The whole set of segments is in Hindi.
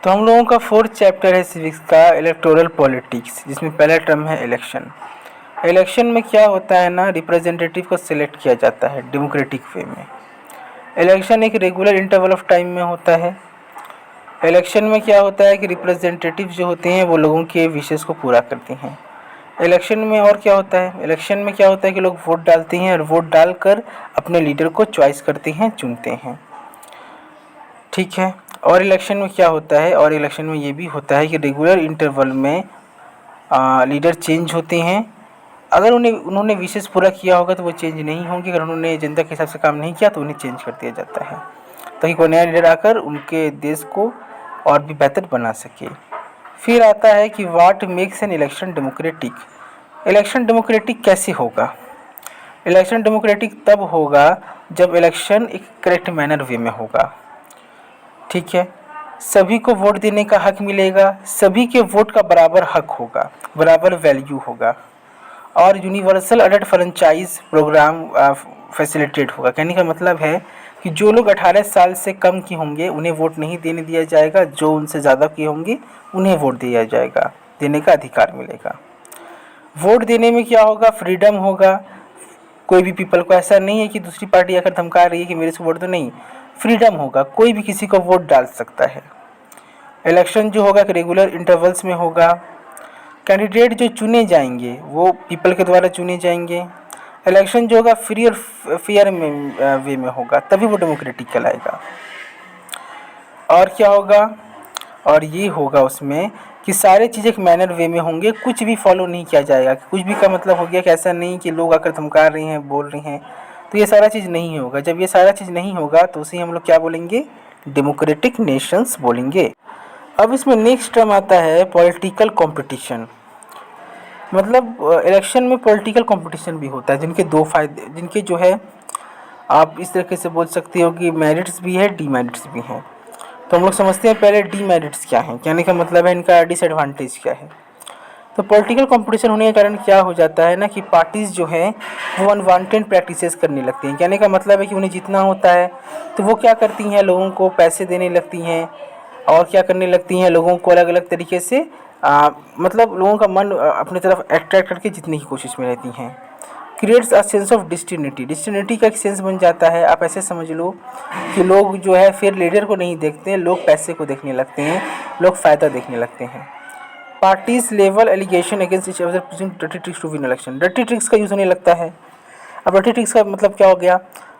तो हम लोगों का फोर्थ चैप्टर है सिविक्स का इलेक्टोरल पॉलिटिक्स, जिसमें पहला टर्म है इलेक्शन। इलेक्शन में क्या होता है ना, रिप्रेजेंटेटिव को सिलेक्ट किया जाता है डेमोक्रेटिक वे में। इलेक्शन एक रेगुलर इंटरवल ऑफ टाइम में होता है। इलेक्शन में क्या होता है कि रिप्रेजेंटेटिव जो होते हैं वो लोगों के विशेष को पूरा करते हैं। इलेक्शन में और क्या होता है, इलेक्शन में क्या होता है कि लोग वोट डालते हैं और वोट डालकर अपने लीडर को चॉइस करते हैं, चुनते हैं। ठीक है। और इलेक्शन में क्या होता है, और इलेक्शन में ये भी होता है कि रेगुलर इंटरवल में लीडर चेंज होते हैं। अगर उन्होंने विशेष पूरा किया होगा तो वो चेंज नहीं होंगे, अगर उन्होंने जनता के हिसाब से काम नहीं किया तो उन्हें चेंज कर दिया जाता है, ताकि कोई नया लीडर आकर उनके देश को और भी बेहतर बना सके। फिर आता है कि what makes an election democratic. Election democratic कैसे होगा? इलेक्शन डेमोक्रेटिक तब होगा जब इलेक्शन एक करेक्ट मैनर वे में होगा। ठीक है। सभी को वोट देने का हक मिलेगा, सभी के वोट का बराबर हक होगा, बराबर वैल्यू होगा, और universal adult franchise programme facilitate होगा। कहने का मतलब है कि जो लोग 18 साल से कम के होंगे उन्हें वोट नहीं देने दिया जाएगा, जो उनसे ज़्यादा के होंगे उन्हें वोट दिया जाएगा, देने का अधिकार मिलेगा। वोट देने में क्या होगा, फ्रीडम होगा। कोई भी पीपल को ऐसा नहीं है कि दूसरी पार्टी आकर धमका रही है कि मेरे से वोट दो, नहीं, फ्रीडम होगा, कोई भी किसी को वोट डाल सकता है। इलेक्शन जो होगा रेगुलर इंटरवल्स में होगा। कैंडिडेट जो चुने जाएंगे वो पीपल के द्वारा चुने जाएंगे। इलेक्शन जो होगा फ्री और फेयर वे में होगा, तभी वो डेमोक्रेटिक कहलाएगा। और क्या होगा, और ये होगा उसमें कि सारे चीज़ एक मैनर वे में होंगे, कुछ भी फॉलो नहीं किया जाएगा। कुछ भी का मतलब हो गया कि ऐसा नहीं कि लोग आकर धमका रहे हैं, बोल रहे हैं, तो ये सारा चीज़ नहीं होगा। जब ये सारा चीज़ नहीं होगा तो उसे हम लोग क्या बोलेंगे, डेमोक्रेटिक नेशंस बोलेंगे। अब इसमें नेक्स्ट टर्म आता है पॉलिटिकल कंपटीशन। मतलब इलेक्शन में पॉलिटिकल कंपटीशन भी होता है, जिनके दो फायदे, जिनके जो है आप इस तरीके से बोल सकते हो कि मेरिट्स भी है, डीमेरिट्स भी हैं। तो हम लोग समझते हैं पहले डीमेरिट्स क्या हैं, कहने का मतलब है इनका डिसएडवांटेज क्या है। तो पॉलिटिकल कंपटीशन होने के कारण क्या हो जाता है ना कि पार्टीज़ जो हैं वो अनवांटेड प्रैक्टिसेस करने लगती हैं। कहने का मतलब है कि उन्हें जीतना होता है तो वो क्या करती हैं, लोगों को पैसे देने लगती हैं, और क्या करने लगती हैं, लोगों को अलग अलग तरीके से मतलब लोगों का मन अपनी तरफ अट्रैक्ट करके जीतने की कोशिश में रहती हैं। क्रिएट्स अ सेंस ऑफ डिस्टिनिटी, डिस्टिनिटी का एक सेंस बन जाता है। आप ऐसे समझ लो कि लोग जो है फिर लीडर को नहीं देखते हैं, लोग पैसे को देखने लगते हैं, लोग फ़ायदा देखने लगते हैं। Parties level allegation against each other using dirty tricks to win election, dirty tricks का यूज़ होने लगता है। अब डर्टी ट्रिक्स का मतलब क्या हो गया,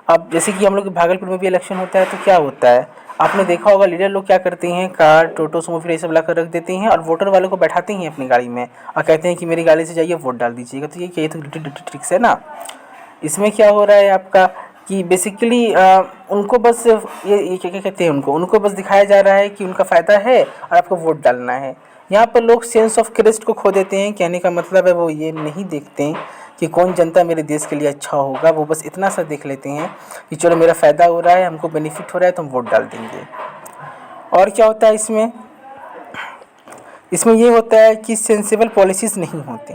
अब जैसे कि हम लोग भागलपुर में भी इलेक्शन होता है तो क्या होता है, आपने देखा होगा लीडर लोग क्या करते हैं, कार टोटो सुमो फिर ये सब लाकर रख देते हैं और वोटर वालों को बैठाते हैं अपनी गाड़ी में और कहते हैं कि मेरी गाड़ी से जाइए वोट डाल दीजिएगा। तो ये तो डर्टी ट्रिक्स है ना। इसमें क्या हो रहा है आपका कि बेसिकली उनको बस ये क्या कहते हैं, उनको बस दिखाया जा रहा है कि उनका फ़ायदा है और आपको वोट डालना है। यहाँ पर लोग सेंस ऑफ क्रेस्ट को खो देते हैं। कहने का मतलब है वो ये नहीं देखते हैं कि कौन जनता मेरे देश के लिए अच्छा होगा, वो बस इतना सा देख लेते हैं कि चलो मेरा फ़ायदा हो रहा है, हमको बेनिफिट हो रहा है तो हम वोट डाल देंगे। और क्या होता है इसमें ये होता है कि सेंसिबल पॉलिसीज़ नहीं होती।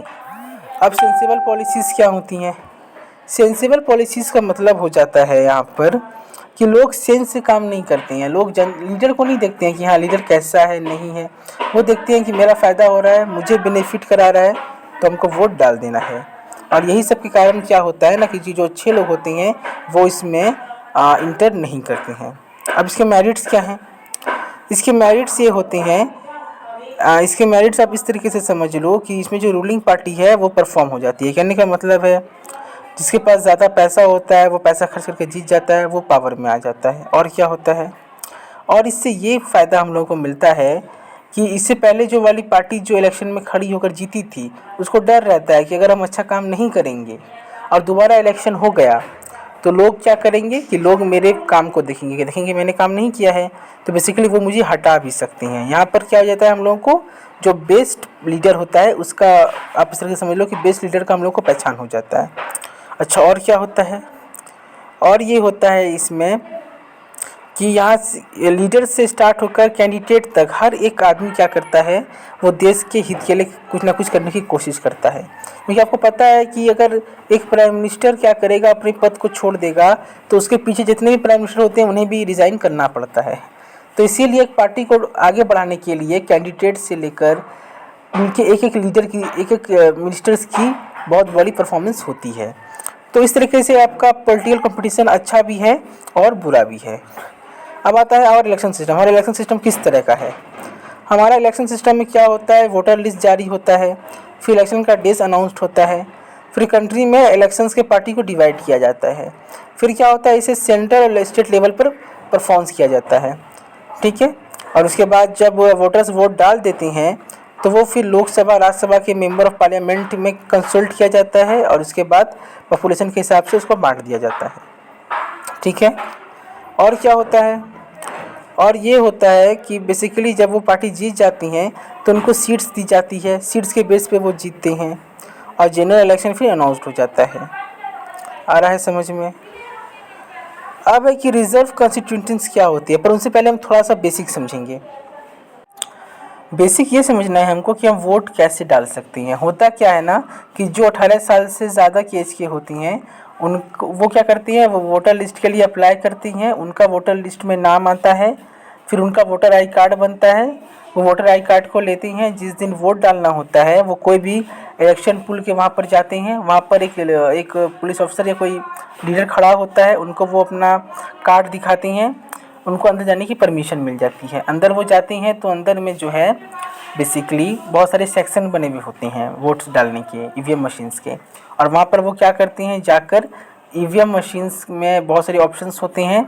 अब सेंसिबल पॉलिसीज़ क्या होती हैं, सेंसिबल पॉलिसीज़ का मतलब हो जाता है यहाँ पर कि लोग सेंस से काम नहीं करते हैं। लोग लीडर को नहीं देखते हैं कि हाँ लीडर कैसा है नहीं है, वो देखते हैं कि मेरा फ़ायदा हो रहा है, मुझे बेनिफिट करा रहा है तो हमको वोट डाल देना है। और यही सब के कारण क्या होता है ना कि जो अच्छे लोग होते हैं वो इसमें इंटर नहीं करते हैं। अब इसके मेरिट्स क्या हैं, इसके मेरिट्स ये होते हैं, इसके मेरिट्स आप इस तरीके से समझ लो कि इसमें जो रूलिंग पार्टी है वो परफॉर्म हो जाती है। कहने का मतलब है जिसके पास ज़्यादा पैसा होता है वो पैसा खर्च करके जीत जाता है, वो पावर में आ जाता है। और क्या होता है, और इससे ये फ़ायदा हम लोगों को मिलता है कि इससे पहले जो वाली पार्टी जो इलेक्शन में खड़ी होकर जीती थी उसको डर रहता है कि अगर हम अच्छा काम नहीं करेंगे और दोबारा इलेक्शन हो गया तो लोग क्या करेंगे कि लोग मेरे काम को देखेंगे मैंने काम नहीं किया है, तो बेसिकली वो मुझे हटा भी सकते हैं। यहाँ पर क्या हो जाता है, हम लोगों को जो बेस्ट लीडर होता है उसका, आप इस तरह से समझ लो कि बेस्ट लीडर का हम लोग को पहचान हो जाता है। अच्छा, और क्या होता है, और ये होता है इसमें कि यहाँ लीडर से स्टार्ट होकर कैंडिडेट तक हर एक आदमी क्या करता है, वो देश के हित के लिए कुछ ना कुछ करने की कोशिश करता है। क्योंकि आपको पता है कि अगर एक प्राइम मिनिस्टर क्या करेगा, अपने पद को छोड़ देगा तो उसके पीछे जितने भी प्राइम मिनिस्टर होते हैं उन्हें भी रिज़ाइन करना पड़ता है। तो इसीलिए एक पार्टी को आगे बढ़ाने के लिए कैंडिडेट से लेकर उनके एक एक लीडर की, एक एक मिनिस्टर्स की बहुत बड़ी परफॉर्मेंस होती है। तो इस तरीके से आपका पॉलिटिकल कंपटीशन अच्छा भी है और बुरा भी है। अब आता है और इलेक्शन सिस्टम। हमारा इलेक्शन सिस्टम किस तरह का है? हमारा इलेक्शन सिस्टम में क्या होता है, वोटर लिस्ट जारी होता है, फिर इलेक्शन का डेज अनाउंस्ड होता है, फिर कंट्री में इलेक्शंस के पार्टी को डिवाइड किया जाता है, फिर क्या होता है, इसे सेंट्रल और स्टेट लेवल पर परफॉर्म्स किया जाता है, ठीक है। और उसके बाद जब वोटर्स वोट डाल देते हैं तो वो फिर लोकसभा राज्यसभा के मेंबर ऑफ पार्लियामेंट में कंसल्ट किया जाता है और उसके बाद पॉपुलेशन के हिसाब से उसको बांट दिया जाता है, ठीक है। और क्या होता है, और ये होता है कि बेसिकली जब वो पार्टी जीत जाती हैं तो उनको सीट्स दी जाती है, सीट्स के बेस पे वो जीतते हैं और जनरल इलेक्शन फिर अनाउंस्ड हो जाता है। आ रहा है समझ में? अब है कि रिजर्व कॉन्स्टिट्यूंसीज क्या होती है, पर उनसे पहले हम थोड़ा सा बेसिक समझेंगे। बेसिक ये समझना है हमको कि हम वोट कैसे डाल सकते हैं। होता क्या है ना कि जो 18 साल से ज़्यादा की एज की होती हैं उनको वो क्या करती हैं, वो वोटर लिस्ट के लिए अप्लाई करती हैं, उनका वोटर लिस्ट में नाम आता है, फिर उनका वोटर आई कार्ड बनता है, वो वोटर आई कार्ड को लेती हैं, जिस दिन वोट डालना होता है वो कोई भी इलेक्शन पुल के वहाँ पर जाते हैं, वहाँ पर एक पुलिस ऑफिसर या कोई लीडर खड़ा होता है, उनको वो अपना कार्ड दिखाती हैं, उनको अंदर जाने की परमिशन मिल जाती है। अंदर वो जाती हैं तो अंदर में जो है बेसिकली बहुत सारे सेक्शन बने हुए होते हैं वोट्स डालने के, ईवीएम मशीन्स के, और वहाँ पर वो क्या करती हैं, जाकर ईवीएम मशीन्स में बहुत सारे ऑप्शंस होते हैं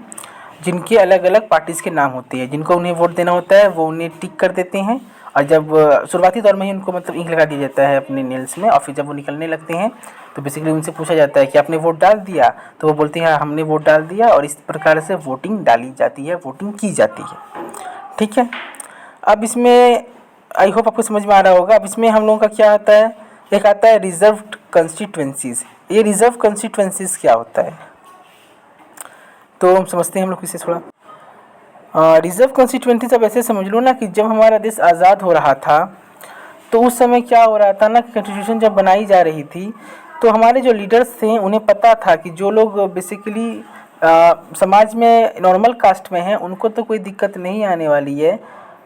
जिनके अलग अलग पार्टीज़ के नाम होते हैं, जिनको उन्हें वोट देना होता है वो उन्हें टिक कर देते हैं, और जब शुरुआती दौर में ही उनको मतलब इंक लगा दिया जाता है अपने नेल्स में, और फिर जब वो निकलने लगते हैं तो बेसिकली उनसे पूछा जाता है कि आपने वोट डाल दिया, तो वो बोलते हैं हाँ हमने वोट डाल दिया, और इस प्रकार से वोटिंग डाली जाती है, वोटिंग की जाती है, ठीक है। अब इसमें आई होप आपको समझ में आ रहा होगा। अब इसमें हम लोगों का क्या आता है, एक आता है रिजर्व्ड कंस्टिट्यूएंसीज। ये रिजर्व कंस्टिट्यूएंसीज क्या होता है तो हम समझते हैं हम लोग इसे थोड़ा। रिजर्व कॉन्स्टिट्यूएंसी अब ऐसे समझ लो ना कि जब हमारा देश आज़ाद हो रहा था तो उस समय क्या हो रहा था ना कि कॉन्स्टिट्यूशन जब बनाई जा रही थी तो हमारे जो लीडर्स थे उन्हें पता था कि जो लोग बेसिकली समाज में नॉर्मल कास्ट में हैं उनको तो कोई दिक्कत नहीं आने वाली है,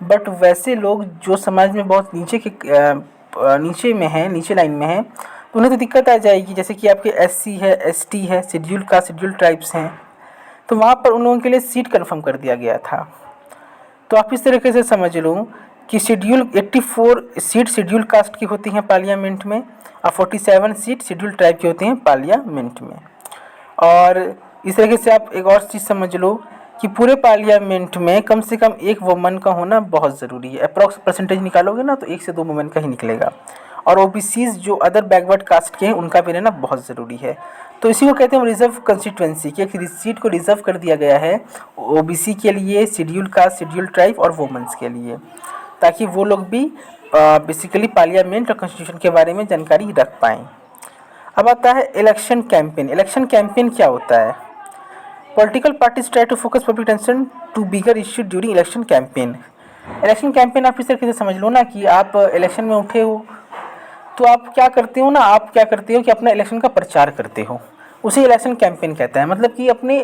बट वैसे लोग जो समाज में बहुत नीचे में हैं, नीचे लाइन में हैं, तो उन्हें तो दिक्कत आ जाएगी। जैसे कि आपके SC है, ST है, शेड्यूल कास्ट, शेड्यूल ट्राइब्स हैं, तो वहाँ पर उन लोगों के लिए सीट कंफर्म कर दिया गया था। तो आप इस तरीके से समझ लो कि शेड्यूल 84 सीट शेड्यूल कास्ट की होती हैं पार्लियामेंट में, और 47 सीट शेड्यूल ट्राइब की होती हैं पार्लियामेंट में। और इस तरीके से आप एक और चीज़ समझ लो कि पूरे पार्लियामेंट में कम से कम एक वुमन का होना बहुत ज़रूरी है। अप्रॉक्स परसेंटेज निकालोगे ना तो 1 से 2 वुमेन का ही निकलेगा। और OBCs जो अदर बैकवर्ड कास्ट के हैं उनका भी रहना बहुत ज़रूरी है। तो इसी को कहते हैं रिजर्व कंस्टिट्यूएंसी, कि एक सीट को रिजर्व कर दिया गया है OBC के लिए, शेड्यूल कास्ट, शेड्यूल ट्राइब और वुमेन्स के लिए, ताकि वो लोग भी बेसिकली पार्लियामेंट और कॉन्स्टिट्यूशन के बारे में जानकारी रख पाएँ। अब आता है इलेक्शन कैंपेन। इलेक्शन कैंपेन क्या होता है? Political parties try to focus public attention to bigger issue during election campaign. Election campaign आप इस तरीके से समझ लो ना कि आप इलेक्शन में उठे हो तो आप क्या करते हो ना, आप क्या करते हो कि अपना इलेक्शन का प्रचार करते हो, उसे इलेक्शन कैंपेन कहता है। मतलब कि अपने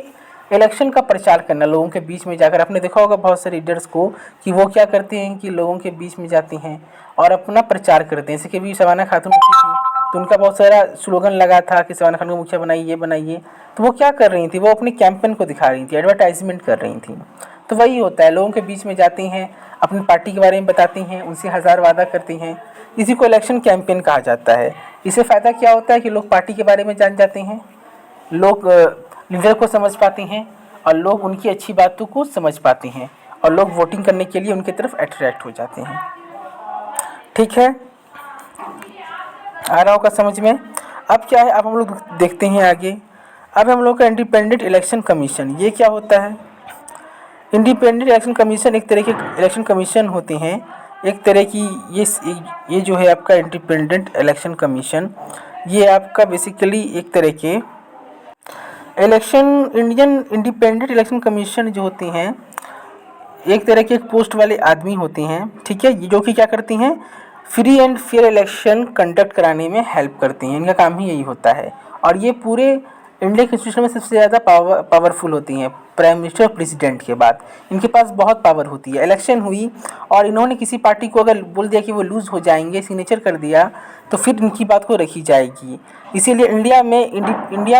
इलेक्शन का प्रचार करना लोगों के बीच में जाकर। आपने देखा होगा बहुत सारे लीडर्स को कि वो क्या करते हैं कि लोगों के बीच में जाती हैं और अपना प्रचार करते हैं। जैसे कि अभी शबाना खातून उठी थी तो उनका बहुत सारा स्लोगन लगा था कि शबाना खातून को मुखिया बनाइए बनाइए, तो वो क्या कर रही थी, वो अपने कैंपेन को दिखा रही थी, एडवर्टाइजमेंट कर रही थी। तो वही होता है, लोगों के बीच में जाती हैं, अपनी पार्टी के बारे में बताती हैं, उनसे हज़ार वादा करती हैं, इसी को इलेक्शन कैंपेन कहा जाता है। इससे फ़ायदा क्या होता है कि लोग पार्टी के बारे में जान जाते हैं, लोग लीडर को समझ पाते हैं और लोग उनकी अच्छी बातों को समझ पाते हैं और लोग वोटिंग करने के लिए उनकी तरफ अट्रैक्ट हो जाते हैं। ठीक है, आ रहा होगा समझ में। अब क्या है, अब हम लोग देखते हैं आगे। अब हम लोग का इंडिपेंडेंट इलेक्शन कमीशन, ये क्या होता है? इंडिपेंडेंट इलेक्शन कमीशन एक तरह के इलेक्शन कमीशन होते हैं, एक तरह की ये जो है आपका इंडिपेंडेंट इलेक्शन कमीशन, ये आपका बेसिकली एक तरह के इंडियन इंडिपेंडेंट इलेक्शन कमीशन जो होती हैं एक तरह के एक पोस्ट वाले आदमी होते हैं, ठीक है, जो कि क्या करती हैं, free and fair election conduct कराने में हेल्प करती हैं। इनका काम ही यही होता है और ये पूरे इंडिया के इंस्टीट्यूशन में सबसे ज़्यादा पावरफुल होती हैं प्राइम मिनिस्टर और प्रेसिडेंट के बाद। इनके पास बहुत पावर होती है। इलेक्शन हुई और इन्होंने किसी पार्टी को अगर बोल दिया कि वो लूज़ हो जाएंगे, सिग्नेचर कर दिया, तो फिर इनकी बात को रखी जाएगी। इसीलिए इंडिया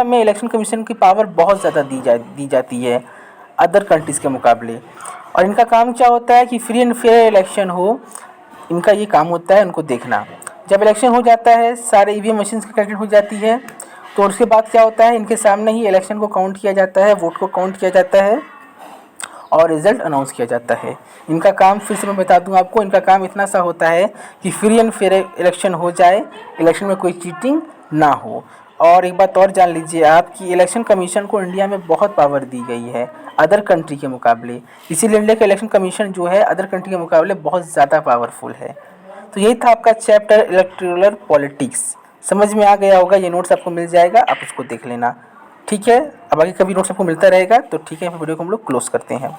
में इलेक्शन कमीशन की पावर बहुत ज़्यादा दी जाती है अदर कंट्रीज़ के मुकाबले। और इनका काम क्या होता है कि फ्री एंड फेयर इलेक्शन हो, इनका ये काम होता है उनको देखना। जब इलेक्शन हो जाता है, सारे ईवीएम मशीन्स की कनेक्टेड हो जाती है, तो उसके बाद क्या होता है, इनके सामने ही इलेक्शन को काउंट किया जाता है, वोट को काउंट किया जाता है और रिज़ल्ट अनाउंस किया जाता है। इनका काम फिर से मैं बता दूं आपको, इनका काम इतना सा होता है कि फ्री एंड फेयर इलेक्शन हो जाए, इलेक्शन में कोई चीटिंग ना हो। और एक बात और जान लीजिए आप कि इलेक्शन कमीशन को इंडिया में बहुत पावर दी गई है अदर कंट्री के मुकाबले। इसीलिए इंडिया का इलेक्शन कमीशन जो है अदर कंट्री के मुकाबले बहुत ज़्यादा पावरफुल है। तो यही था आपका चैप्टर इलेक्टोरल पॉलिटिक्स। समझ में आ गया होगा, ये नोट्स आपको मिल जाएगा, आप उसको देख लेना। ठीक है, अब आगे कभी नोट्स आपको मिलता रहेगा तो ठीक है, वीडियो को हम लोग क्लोज करते हैं।